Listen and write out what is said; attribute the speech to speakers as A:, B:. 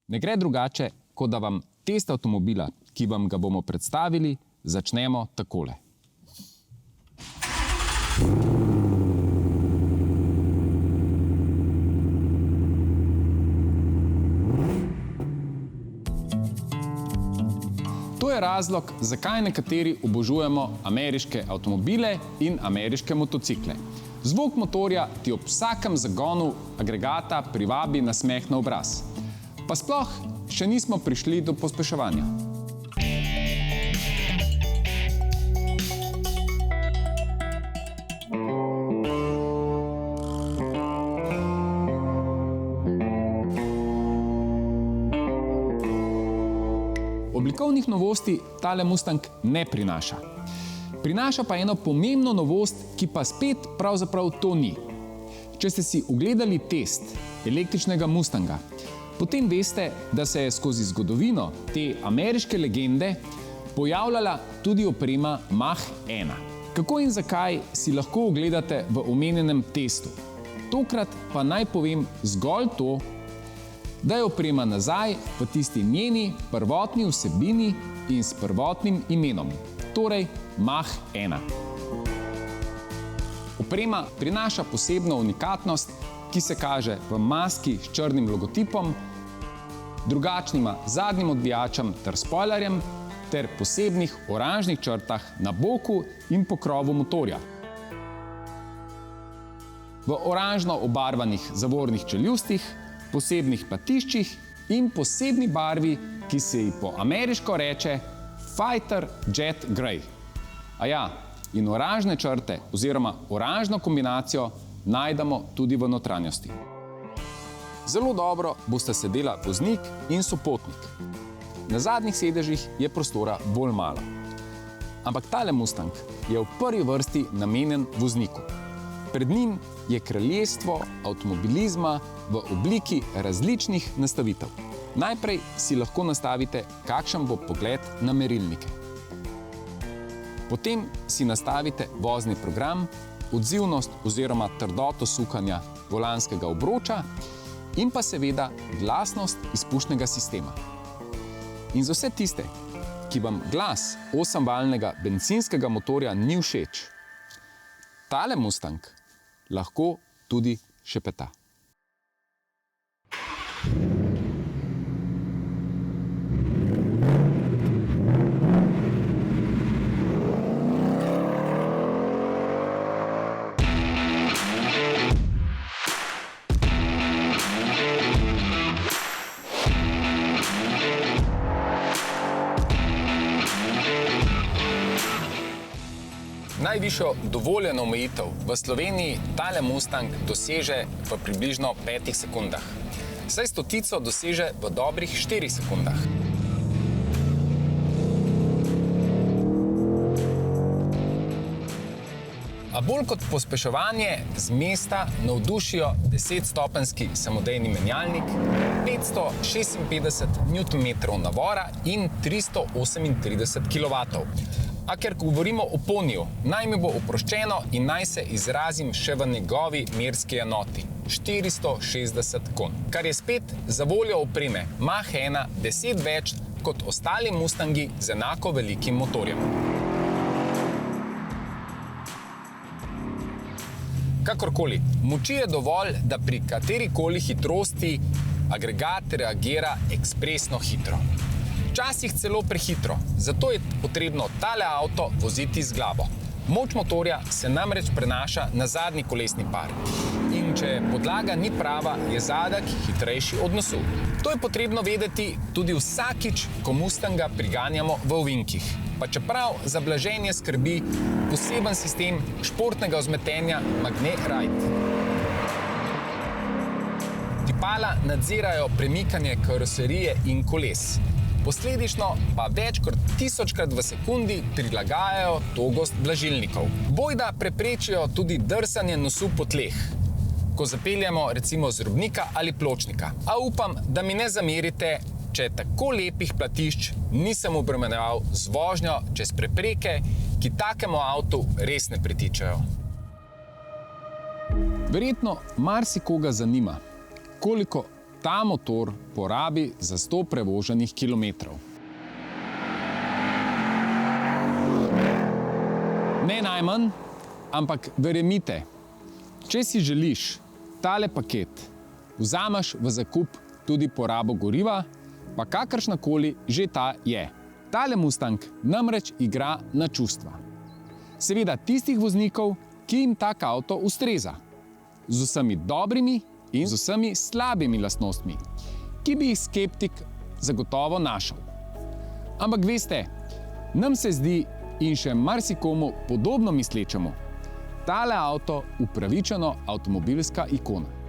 A: Ne gre drugače, kot da vam test avtomobila, ki vam ga bomo predstavili, začnemo takole. To je razlog, zakaj nekateri obožujemo ameriške avtomobile in ameriške motocikle. Zvok motorja ti ob vsakem zagonu agregata privabi nasmeh na obraz. Pa sploh še nismo prišli do pospeševanja. Oblikovnih novosti tale Mustang ne prinaša. Prinaša pa eno pomembno novost, ki pa spet pravzaprav to ni. Če ste si ogledali test električnega Mustanga, potem veste, da se je skozi zgodovino te ameriške legende pojavljala tudi oprema Mach-1. Kako in zakaj si lahko ogledate v omenjenem testu? Tokrat pa naj povem zgolj to, da je oprema nazaj v tisti njeni prvotni vsebini in s prvotnim imenom, torej Mach-1. Oprema prinaša posebno unikatnost, ki se kaže v maski s črnim logotipom, drugačnima zadnjim odbijačem ter spoilerjem ter posebnih oranžnih črtah na boku in pokrovu motorja. V oranžno obarvanih zavornih čeljustih, posebnih platiščih in posebni barvi, ki se ji po ameriško reče Fighter Jet Grey. A ja, in oranžne črte oziroma oranžno kombinacijo najdemo tudi v notranjosti. Zelo dobro bosta sedela voznik in sopotnik. Na zadnjih sedežih je prostora bolj malo. Ampak tale Mustang je v prvi vrsti namenjen vozniku. Pred njim je kraljestvo avtomobilizma v obliki različnih nastavitev. Najprej si lahko nastavite, kakšen bo pogled na merilnike. Potem si nastavite vozni program, odzivnost oziroma trdoto sukanja volanskega obroča in pa seveda glasnost izpušnega sistema. In za vse tiste, ki vam glas 8-valjnega bencinskega motorja ni všeč, tale Mustang lahko tudi šepeta. Najvišjo dovoljeno omejitev v Sloveniji tale Mustang doseže v približno 5 sekundah. Saj stotico doseže v dobrih 4 sekundah. A bolj kot pospeševanje z mesta navdušijo 10-stopenjski samodejni menjalnik, 556 Nm navora in 338 kW. A ker govorimo o poniju, naj mi bo oproščeno in naj se izrazim še v njegovi merski enoti, 460 konj, kar je spet za voljo opreme Mach-1 10 več kot ostali Mustangi z enako velikim motorjem. Kakorkoli, moči je dovolj, da pri katerikoli hitrosti agregat reagira ekspresno hitro. Včasih celo prehitro, zato je potrebno tale avto voziti z glavo. Moč motorja se namreč prenaša na zadnji kolesni par. In če podlaga ni prava, je zadek hitrejši od nosu. To je potrebno vedeti tudi vsakič, ko Mustanga priganjamo v ovinkih. Pa čeprav za blaženje skrbi poseben sistem športnega vzmetenja Magnet Ride. Tipala nadzirajo premikanje karoserije in koles. Posledično pa več kot 1000-krat v sekundi prilagajajo togost blažilnikov. Bojda preprečijo tudi drsanje nosu po tleh, ko zapeljemo recimo z robnika ali pločnika. A upam, da mi ne zamerite, če tako lepih platišč nisem obremenjeval z vožnjo čez prepreke, ki takemu avtu res ne pritičajo. Verjetno marsikoga zanima, koliko ta motor porabi za 100 prevoženih kilometrov. Ne najmanj, ampak verjemite, če si želiš tale paket, vzameš v zakup tudi porabo goriva, pa kakršnakoli že ta je. Tale Mustang namreč igra na čustva. Seveda tistih voznikov, ki jim tak avto ustreza. Z vsemi dobrimi in z vsemi slabimi lastnostmi, ki bi jih skeptik zagotovo našel. Ampak veste, nam se zdi in še marsikomu podobno mislečemu, tale avto upravičeno avtomobilska ikona.